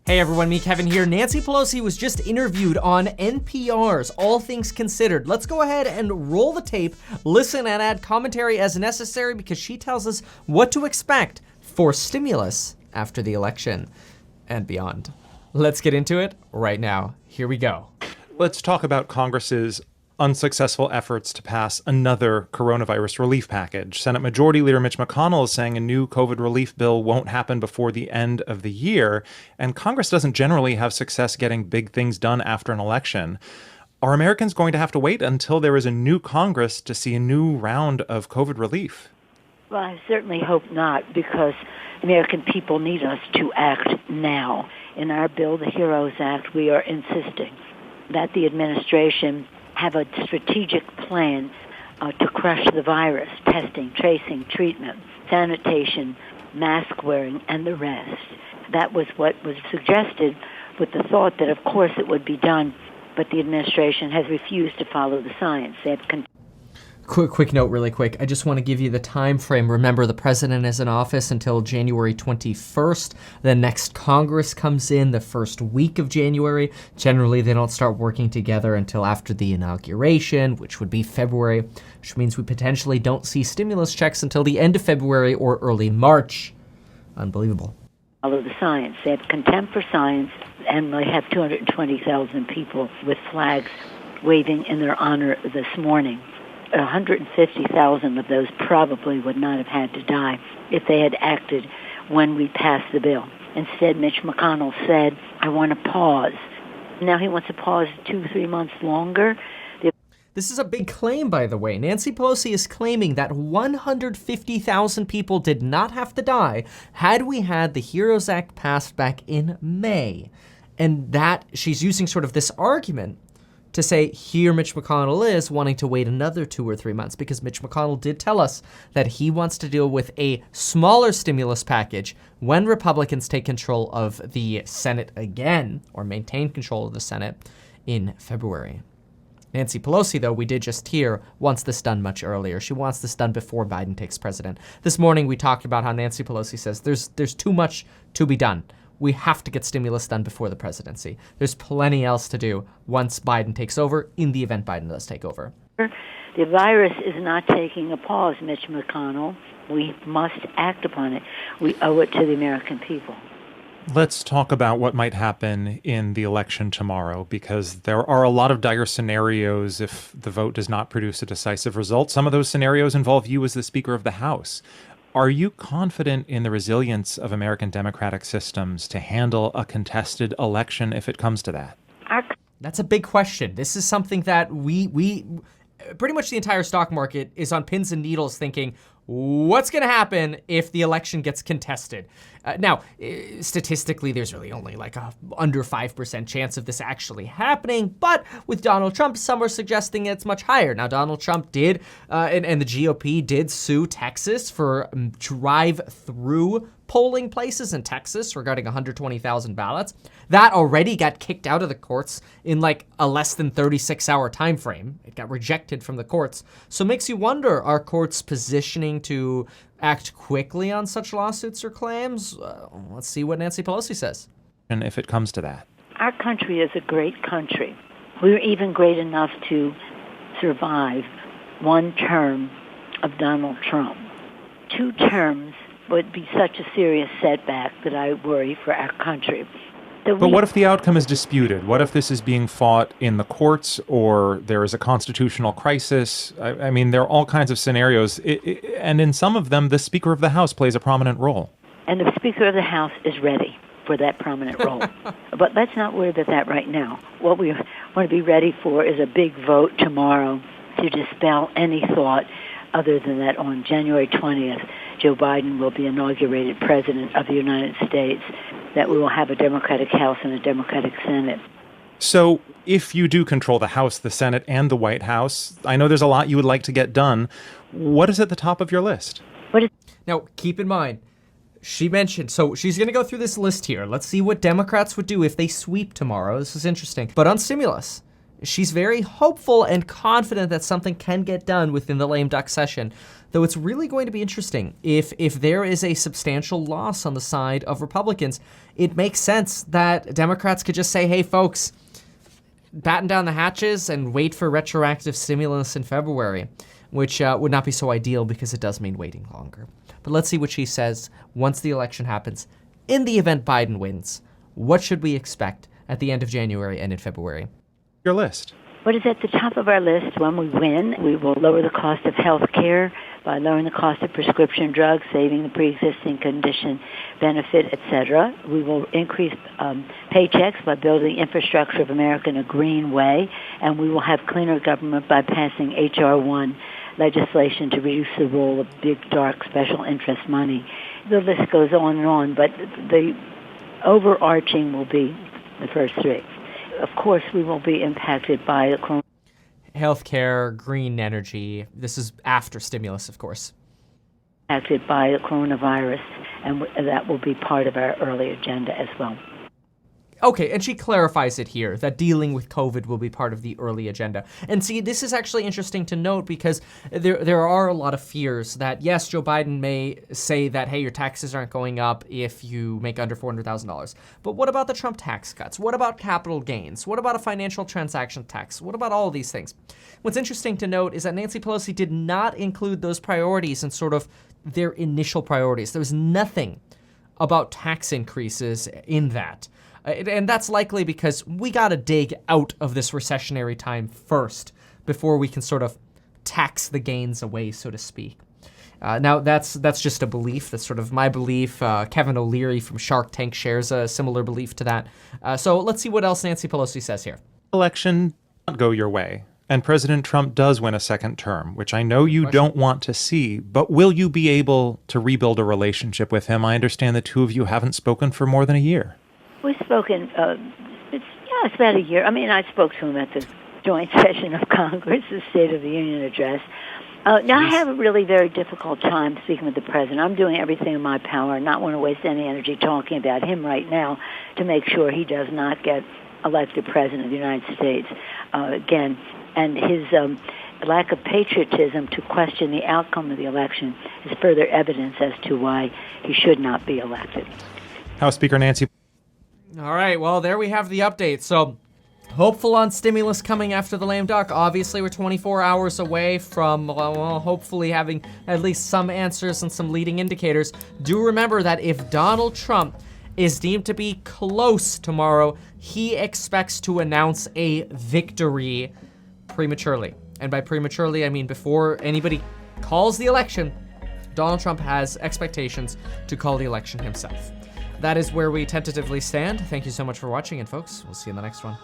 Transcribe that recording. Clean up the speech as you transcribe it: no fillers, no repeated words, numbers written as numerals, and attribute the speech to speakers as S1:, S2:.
S1: Hey everyone, me Kevin here. Nancy Pelosi was just interviewed on NPR's All Things Considered. Let's go ahead and roll the tape, listen and add commentary as necessary because she tells us what to expect for stimulus after the election and beyond. Let's get into it right now. Here we go.
S2: Let's talk about Congress's unsuccessful efforts to pass another coronavirus relief package. Senate Majority Leader Mitch McConnell is saying a new COVID relief bill won't happen before the end of the year, and Congress doesn't generally have success getting big things done after an election. Are Americans going to have to wait until there is a new Congress to see a new round of COVID relief?
S3: Well, I certainly hope not, because American people need us to act now. In our bill, the HEROES Act, we are insisting that the administration have a strategic plan to crush the virus, testing, tracing, treatment, sanitation, mask wearing, and the rest. That was what was suggested with the thought that, of course, it would be done, but the administration has refused to follow the science. They have
S1: Quick note really quick. I just want to give you the time frame. Remember, the president is in office until January 21st. The next Congress comes in the first week of January. Generally, they don't start working together until after the inauguration, which would be February, which means we potentially don't see stimulus checks until the end of February or early March. Unbelievable.
S3: Follow the science. They have contempt for science, and they have 220,000 people with flags waving in their honor this morning. 150,000 of those probably would not have had to die if they had acted when we passed the bill. Instead, Mitch McConnell said, I want to pause. Now he wants to pause 2-3 months longer.
S1: This is a big claim, by the way. Nancy Pelosi is claiming that 150,000 people did not have to die had we had the HEROES Act passed back in May. And that she's using sort of this argument to say, here Mitch McConnell is wanting to wait another 2 or 3 months, because Mitch McConnell did tell us that he wants to deal with a smaller stimulus package when Republicans take control of the Senate again, or maintain control of the Senate in February. Nancy Pelosi, though, we did just hear, wants this done much earlier. She wants this done before Biden takes president. This morning we talked about how Nancy Pelosi says there's too much to be done. We have to get stimulus done before the presidency. There's plenty else to do once Biden takes over, in the event Biden does take over.
S3: The virus is not taking a pause, Mitch McConnell. We must act upon it. We owe it to the American people.
S2: Let's talk about what might happen in the election tomorrow, because there are a lot of dire scenarios if the vote does not produce a decisive result. Some of those scenarios involve you as the Speaker of the House. Are you confident in the resilience of American democratic systems to handle a contested election if it comes to that?
S1: That's a big question. This is something that we pretty much the entire stock market is on pins and needles thinking, what's going to happen if the election gets contested? Now, statistically, there's really only like a under 5% chance of this actually happening. But with Donald Trump, some are suggesting it's much higher. Now, Donald Trump did, and the GOP did sue Texas for drive-through polling places in Texas regarding 120,000 ballots. That already got kicked out of the courts in like a less than 36-hour time frame. It got rejected from the courts. So it makes you wonder, are courts positioning to act quickly on such lawsuits or claims? Let's see what Nancy Pelosi says.
S2: And if it comes to that.
S3: Our country is a great country. We're even great enough to survive one term of Donald Trump. 2 terms would be such a serious setback that I worry for our country.
S2: But what if the outcome is disputed? What if this is being fought in the courts, or there is a constitutional crisis? I mean, there are all kinds of scenarios, and in some of them, the Speaker of the House plays a prominent role.
S3: And the Speaker of the House is ready for that prominent role. But let's not worry about that right now. What we want to be ready for is a big vote tomorrow to dispel any thought other than that on January 20th, Joe Biden will be inaugurated president of the United States, that we will have a Democratic House and a Democratic Senate.
S2: So if you do control the House, the Senate, and the White House, I know there's a lot you would like to get done. What is at the top of your list?
S1: Now, keep in mind, she mentioned, so she's going to go through this list here. Let's see what Democrats would do if they sweep tomorrow. This is interesting. But on stimulus, she's very hopeful and confident that something can get done within the lame duck session. Though it's really going to be interesting. If there is a substantial loss on the side of Republicans, it makes sense that Democrats could just say, hey, folks, batten down the hatches and wait for retroactive stimulus in February, which would not be so ideal because it does mean waiting longer. But let's see what she says once the election happens. In the event Biden wins, what should we expect at the end of January and in February?
S2: Your list.
S3: What is at the top of our list when we win? We will lower the cost of health care by lowering the cost of prescription drugs, saving the pre-existing condition benefit, etc. We will increase paychecks by building the infrastructure of America in a green way, and we will have cleaner government by passing H.R. 1 legislation to reduce the role of big, dark, special interest money. The list goes on, but the overarching will be the first three. Of course, we will be impacted by the coronavirus.
S1: Healthcare, green energy. This is after stimulus, of course.
S3: Impacted by the coronavirus, and that will be part of our early agenda as well.
S1: Okay, and she clarifies it here, that dealing with COVID will be part of the early agenda. And see, this is actually interesting to note because there are a lot of fears that, yes, Joe Biden may say that, hey, your taxes aren't going up if you make under $400,000. But what about the Trump tax cuts? What about capital gains? What about a financial transaction tax? What about all of these things? What's interesting to note is that Nancy Pelosi did not include those priorities in sort of their initial priorities. There was nothing about tax increases in that. And that's likely because we got to dig out of this recessionary time first before we can sort of tax the gains away, so to speak. Now, that's just a belief. That's sort of my belief. Kevin O'Leary from Shark Tank shares a similar belief to that. So let's see what else Nancy Pelosi says here.
S2: Election not go your way, and President Trump does win a second term, which I know you don't want to see, but will you be able to rebuild a relationship with him? I understand the two of you haven't spoken for more than a year.
S3: We've spoken, it's about a year. I mean, I spoke to him at the joint session of Congress, the State of the Union address. Now, I have a really very difficult time speaking with the president. I'm doing everything in my power, not want to waste any energy talking about him right now to make sure he does not get elected president of the United States again. And his lack of patriotism to question the outcome of the election is further evidence as to why he should not be elected.
S2: House Speaker Nancy.
S1: All right, well, there we have the update. So, hopeful on stimulus coming after the lame duck. Obviously, we're 24 hours away from, hopefully having at least some answers and some leading indicators. Do remember that if Donald Trump is deemed to be close tomorrow, he expects to announce a victory prematurely. And by prematurely, I mean before anybody calls the election, Donald Trump has expectations to call the election himself. That is where we tentatively stand. Thank you so much for watching, and folks, we'll see you in the next one.